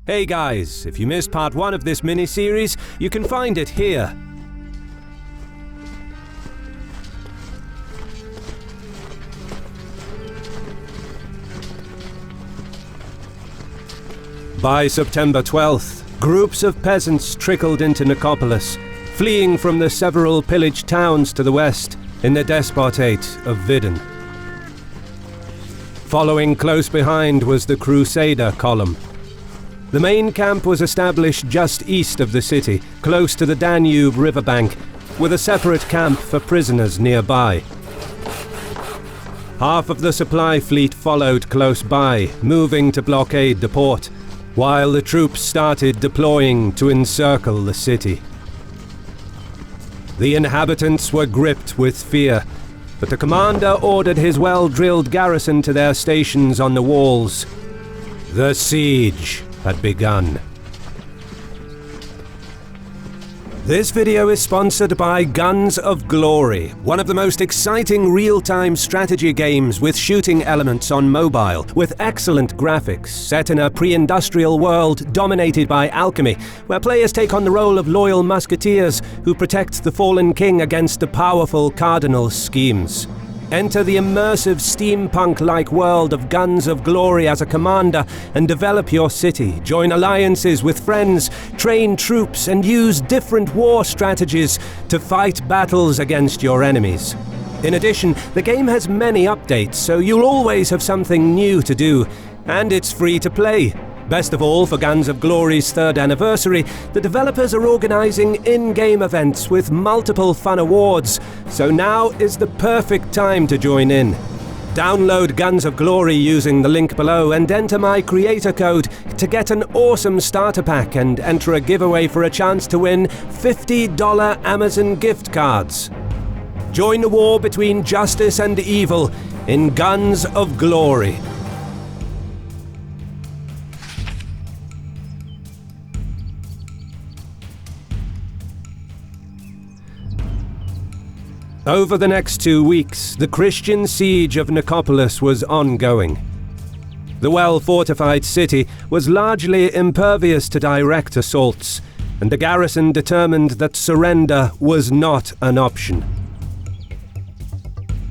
Hey guys, if you missed part 1 of this mini-series, you can find it here. By September 12th, groups of peasants trickled into Nicopolis, fleeing from the several pillaged towns to the west in the despotate of Vidin. Following close behind was the Crusader column. The main camp was established just east of the city, close to the Danube riverbank, with a separate camp for prisoners nearby. Half of the supply fleet followed close by, moving to blockade the port, while the troops started deploying to encircle the city. The inhabitants were gripped with fear, but the commander ordered his well-drilled garrison to their stations on the walls. The siege had begun. This video is sponsored by Guns of Glory, one of the most exciting real-time strategy games with shooting elements on mobile, with excellent graphics, set in a pre-industrial world dominated by alchemy, where players take on the role of loyal musketeers who protect the fallen king against the powerful cardinal's schemes. Enter the immersive steampunk-like world of Guns of Glory as a commander and develop your city, join alliances with friends, train troops and use different war strategies to fight battles against your enemies. In addition, the game has many updates, so you'll always have something new to do, and it's free to play. Best of all, for Guns of Glory's 3rd anniversary, the developers are organizing in-game events with multiple fun awards, so now is the perfect time to join in. Download Guns of Glory using the link below and enter my creator code to get an awesome starter pack and enter a giveaway for a chance to win $50 Amazon gift cards. Join the war between justice and evil in Guns of Glory. Over the next 2 weeks, the Christian siege of Nicopolis was ongoing. The well-fortified city was largely impervious to direct assaults, and the garrison determined that surrender was not an option.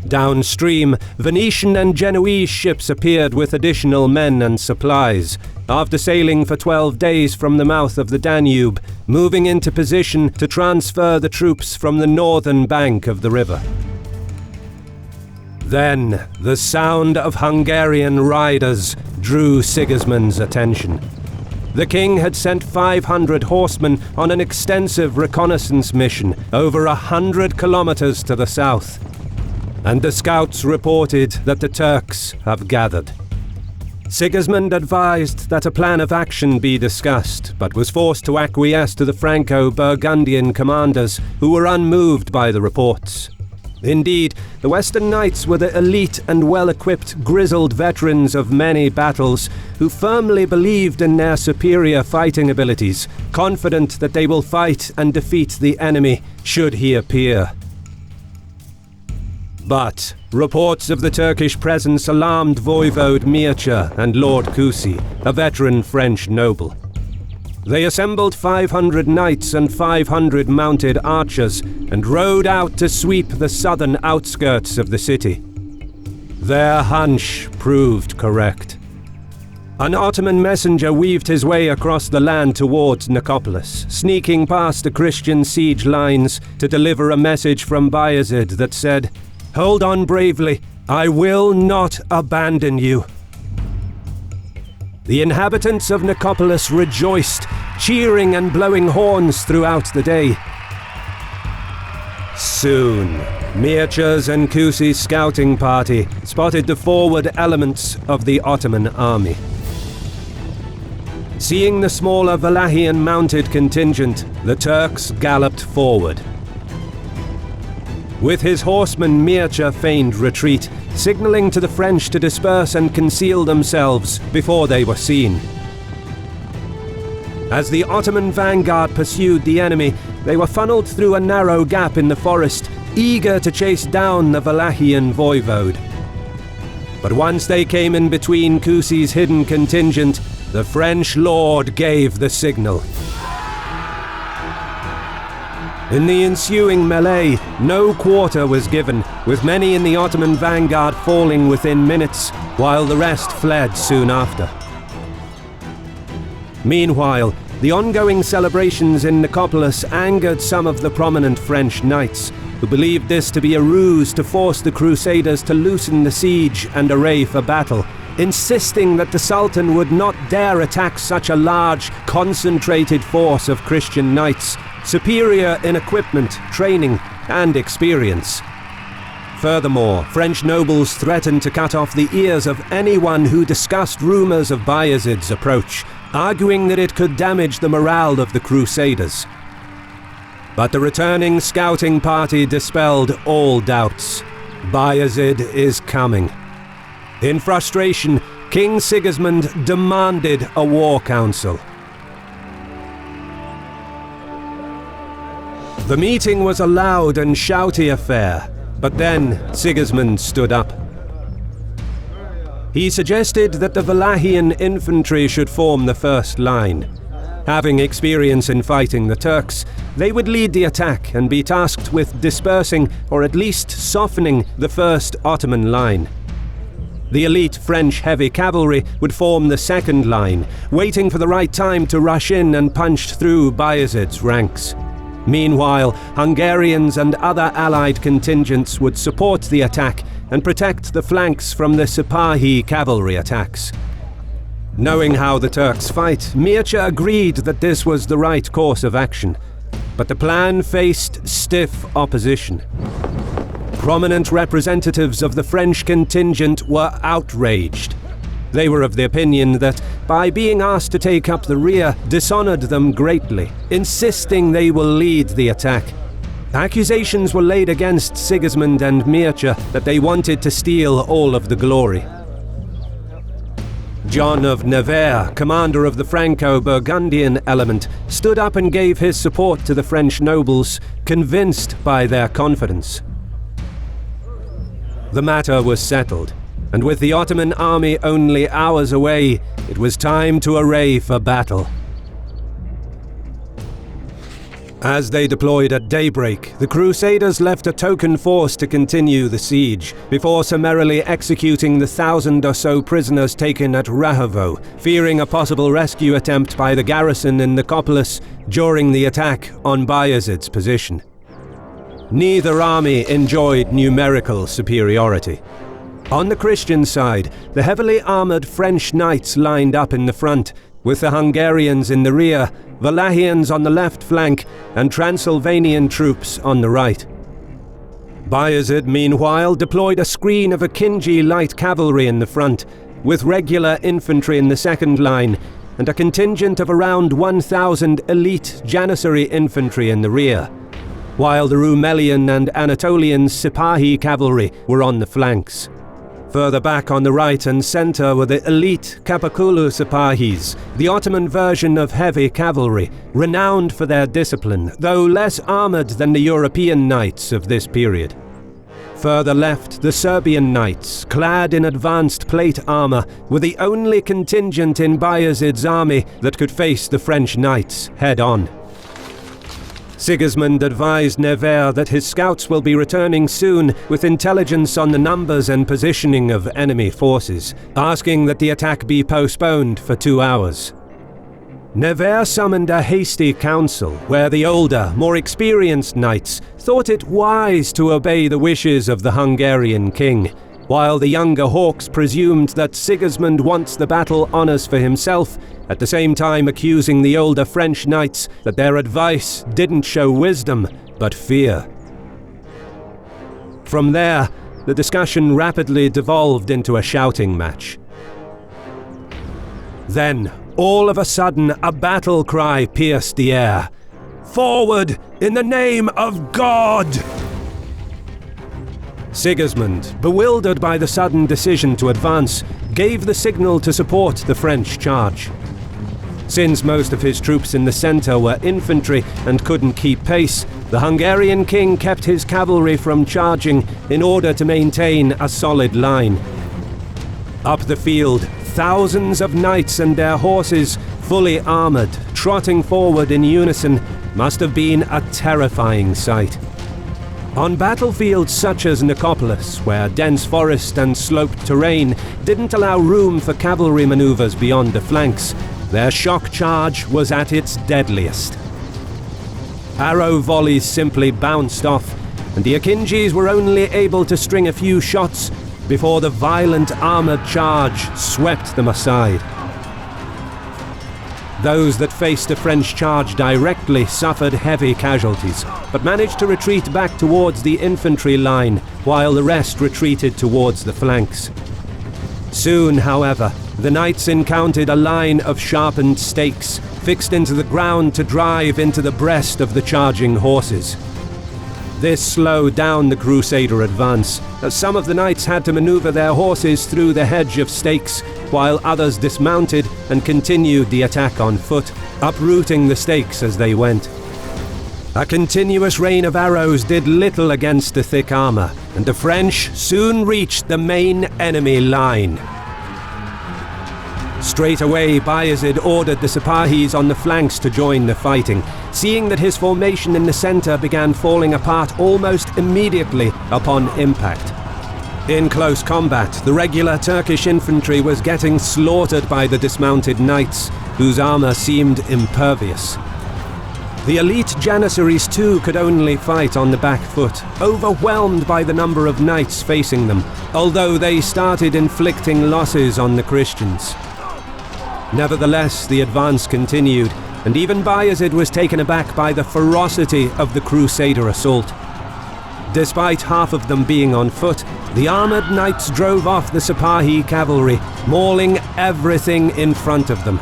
Downstream, Venetian and Genoese ships appeared with additional men and supplies, after sailing for 12 days from the mouth of the Danube, moving into position to transfer the troops from the northern bank of the river. Then, the sound of Hungarian riders drew Sigismund's attention. The king had sent 500 horsemen on an extensive reconnaissance mission over 100 kilometers to the south, and the scouts reported that the Turks have gathered. Sigismund advised that a plan of action be discussed, but was forced to acquiesce to the Franco-Burgundian commanders, who were unmoved by the reports. Indeed, the Western Knights were the elite and well-equipped, grizzled veterans of many battles, who firmly believed in their superior fighting abilities, confident that they will fight and defeat the enemy, should he appear. But reports of the Turkish presence alarmed Voivode Mircea and Lord Kusi, a veteran French noble. They assembled 500 knights and 500 mounted archers and rode out to sweep the southern outskirts of the city. Their hunch proved correct. An Ottoman messenger weaved his way across the land towards Nicopolis, sneaking past the Christian siege lines to deliver a message from Bayezid that said, "Hold on bravely, I will not abandon you." The inhabitants of Nicopolis rejoiced, cheering and blowing horns throughout the day. Soon, Mircea's and Kusi's scouting party spotted the forward elements of the Ottoman army. Seeing the smaller Wallachian mounted contingent, the Turks galloped forward. With his horsemen, Mircea feigned retreat, signaling to the French to disperse and conceal themselves before they were seen. As the Ottoman vanguard pursued the enemy, they were funneled through a narrow gap in the forest, eager to chase down the Wallachian voivode. But once they came in between Kusi's hidden contingent, The French lord gave the signal. In the ensuing melee, no quarter was given, with many in the Ottoman vanguard falling within minutes, while the rest fled soon after. Meanwhile, the ongoing celebrations in Nicopolis angered some of the prominent French knights, who believed this to be a ruse to force the Crusaders to loosen the siege and array for battle, insisting that the Sultan would not dare attack such a large, concentrated force of Christian knights, superior in equipment, training, and experience. Furthermore, French nobles threatened to cut off the ears of anyone who discussed rumors of Bayezid's approach, arguing that it could damage the morale of the Crusaders. But the returning scouting party dispelled all doubts. Bayezid is coming. In frustration, King Sigismund demanded a war council. The meeting was a loud and shouty affair, but then Sigismund stood up. He suggested that the Wallachian infantry should form the first line. Having experience in fighting the Turks, they would lead the attack and be tasked with dispersing or at least softening the first Ottoman line. The elite French heavy cavalry would form the second line, waiting for the right time to rush in and punch through Bayezid's ranks. Meanwhile, Hungarians and other allied contingents would support the attack and protect the flanks from the Sipahi cavalry attacks. Knowing how the Turks fight, Mircea agreed that this was the right course of action, but the plan faced stiff opposition. Prominent representatives of the French contingent were outraged. They were of the opinion that, by being asked to take up the rear, dishonored them greatly, insisting they will lead the attack. Accusations were laid against Sigismund and Mircea that they wanted to steal all of the glory. John of Nevers, commander of the Franco-Burgundian element, stood up and gave his support to the French nobles, convinced by their confidence. The matter was settled, and with the Ottoman army only hours away, it was time to array for battle. As they deployed at daybreak, the Crusaders left a token force to continue the siege, before summarily executing the 1,000 or so prisoners taken at Rahovo, fearing a possible rescue attempt by the garrison in Nicopolis during the attack on Bayezid's position. Neither army enjoyed numerical superiority. On the Christian side, the heavily armoured French knights lined up in the front, with the Hungarians in the rear, Wallachians on the left flank, and Transylvanian troops on the right. Bayezid, meanwhile, deployed a screen of Akinji light cavalry in the front, with regular infantry in the second line, and a contingent of around 1,000 elite Janissary infantry in the rear, while the Rumelian and Anatolian Sipahi cavalry were on the flanks. Further back on the right and centre were the elite Kapakulu Sipahis, the Ottoman version of heavy cavalry, renowned for their discipline, though less armoured than the European knights of this period. Further left, the Serbian knights, clad in advanced plate armour, were the only contingent in Bayezid's army that could face the French knights head-on. Sigismund advised Nevers that his scouts will be returning soon with intelligence on the numbers and positioning of enemy forces, asking that the attack be postponed for 2 hours. Nevers summoned a hasty council where the older, more experienced knights thought it wise to obey the wishes of the Hungarian king, while the younger hawks presumed that Sigismund wants the battle honours for himself, at the same time accusing the older French knights that their advice didn't show wisdom, but fear. From there, the discussion rapidly devolved into a shouting match. Then, all of a sudden, a battle cry pierced the air. "Forward, in the name of God!" Sigismund, bewildered by the sudden decision to advance, gave the signal to support the French charge. Since most of his troops in the centre were infantry and couldn't keep pace, the Hungarian king kept his cavalry from charging in order to maintain a solid line. Up the field, thousands of knights and their horses, fully armored, trotting forward in unison, must have been a terrifying sight. On battlefields such as Nicopolis, where dense forest and sloped terrain didn't allow room for cavalry maneuvers beyond the flanks, their shock charge was at its deadliest. Arrow volleys simply bounced off, and the Akinjis were only able to string a few shots before the violent armored charge swept them aside. Those that faced the French charge directly suffered heavy casualties, but managed to retreat back towards the infantry line, while the rest retreated towards the flanks. Soon, however, the knights encountered a line of sharpened stakes, fixed into the ground to drive into the breast of the charging horses. This slowed down the Crusader advance, as some of the knights had to maneuver their horses through the hedge of stakes, while others dismounted and continued the attack on foot, uprooting the stakes as they went. A continuous rain of arrows did little against the thick armor, and the French soon reached the main enemy line. Straight away, Bayezid ordered the Sipahis on the flanks to join the fighting, seeing that his formation in the center began falling apart almost immediately upon impact. In close combat, the regular Turkish infantry was getting slaughtered by the dismounted knights, whose armor seemed impervious. The elite Janissaries too could only fight on the back foot, overwhelmed by the number of knights facing them, although they started inflicting losses on the Christians. Nevertheless, the advance continued, and even Bayezid was taken aback by the ferocity of the Crusader assault. Despite half of them being on foot, the armored knights drove off the Sipahi cavalry, mauling everything in front of them.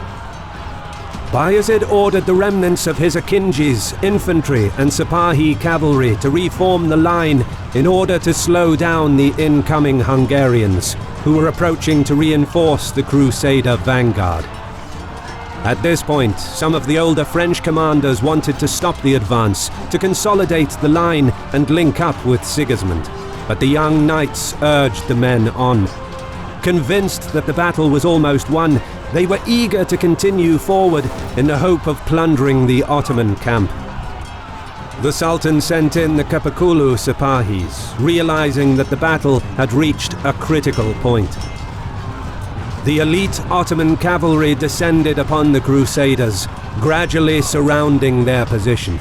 Bayezid ordered the remnants of his Akinjis, infantry and Sipahi cavalry to reform the line in order to slow down the incoming Hungarians, who were approaching to reinforce the Crusader vanguard. At this point, some of the older French commanders wanted to stop the advance, to consolidate the line and link up with Sigismund, but the young knights urged the men on. Convinced that the battle was almost won, they were eager to continue forward in the hope of plundering the Ottoman camp. The Sultan sent in the Kapakulu Sipahis, realizing that the battle had reached a critical point. The elite Ottoman cavalry descended upon the Crusaders, gradually surrounding their position.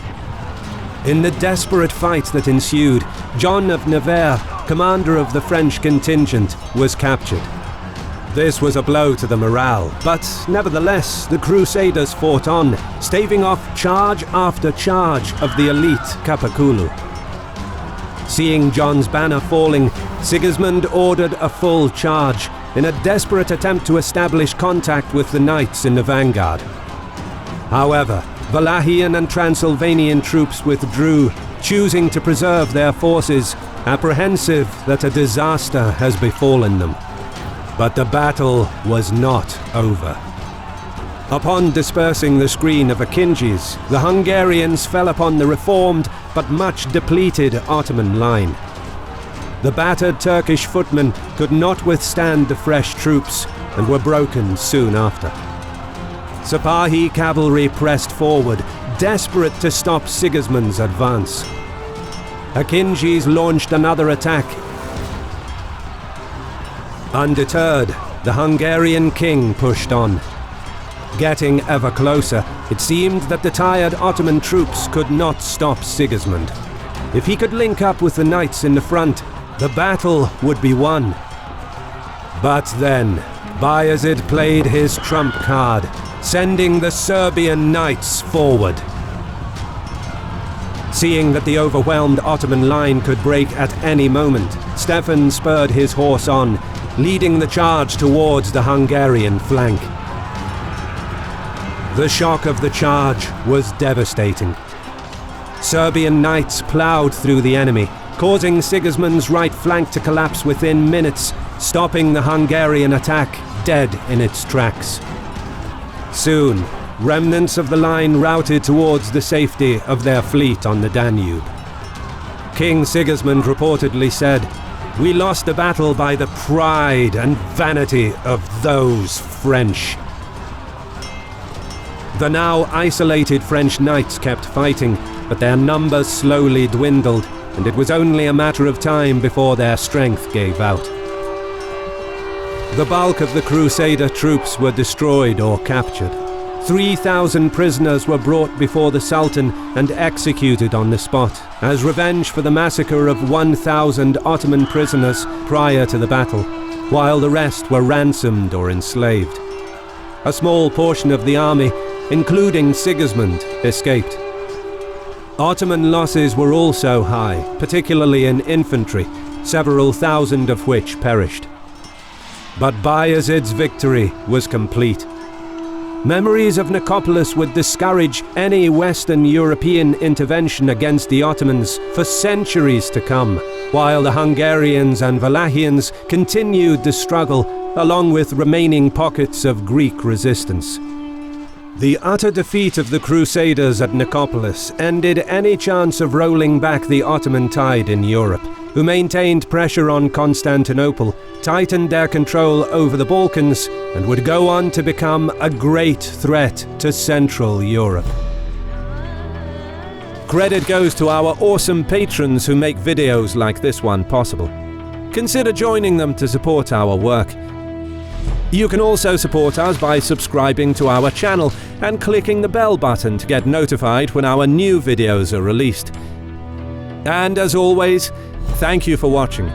In the desperate fight that ensued, John of Nevers, commander of the French contingent, was captured. This was a blow to the morale, but nevertheless the Crusaders fought on, staving off charge after charge of the elite Kapakulu. Seeing John's banner falling, Sigismund ordered a full charge, in a desperate attempt to establish contact with the knights in the vanguard. However, Wallachian and Transylvanian troops withdrew, choosing to preserve their forces, apprehensive that a disaster has befallen them. But the battle was not over. Upon dispersing the screen of Akinjis, the Hungarians fell upon the reformed but much depleted Ottoman line. The battered Turkish footmen could not withstand the fresh troops and were broken soon after. Sipahi cavalry pressed forward, desperate to stop Sigismund's advance. Akinjis launched another attack. Undeterred, the Hungarian king pushed on. Getting ever closer, it seemed that the tired Ottoman troops could not stop Sigismund. If he could link up with the knights in the front, the battle would be won. But then, Bayezid played his trump card, sending the Serbian knights forward. Seeing that the overwhelmed Ottoman line could break at any moment, Stefan spurred his horse on, leading the charge towards the Hungarian flank. The shock of the charge was devastating. Serbian knights ploughed through the enemy, causing Sigismund's right flank to collapse within minutes, stopping the Hungarian attack dead in its tracks. Soon, remnants of the line routed towards the safety of their fleet on the Danube. King Sigismund reportedly said, We lost the battle by the pride and vanity of those French. The now isolated French knights kept fighting, but their numbers slowly dwindled, and it was only a matter of time before their strength gave out. The bulk of the Crusader troops were destroyed or captured. 3,000 prisoners were brought before the Sultan and executed on the spot, as revenge for the massacre of 1,000 Ottoman prisoners prior to the battle, while the rest were ransomed or enslaved. A small portion of the army, including Sigismund, escaped. Ottoman losses were also high, particularly in infantry, several thousand of which perished. But Bayezid's victory was complete. Memories of Nicopolis would discourage any Western European intervention against the Ottomans for centuries to come, while the Hungarians and Wallachians continued the struggle along with remaining pockets of Greek resistance. The utter defeat of the Crusaders at Nicopolis ended any chance of rolling back the Ottoman tide in Europe, who maintained pressure on Constantinople, tightened their control over the Balkans, and would go on to become a great threat to Central Europe. Credit goes to our awesome patrons who make videos like this one possible. Consider joining them to support our work. You can also support us by subscribing to our channel and clicking the bell button to get notified when our new videos are released. And as always, thank you for watching.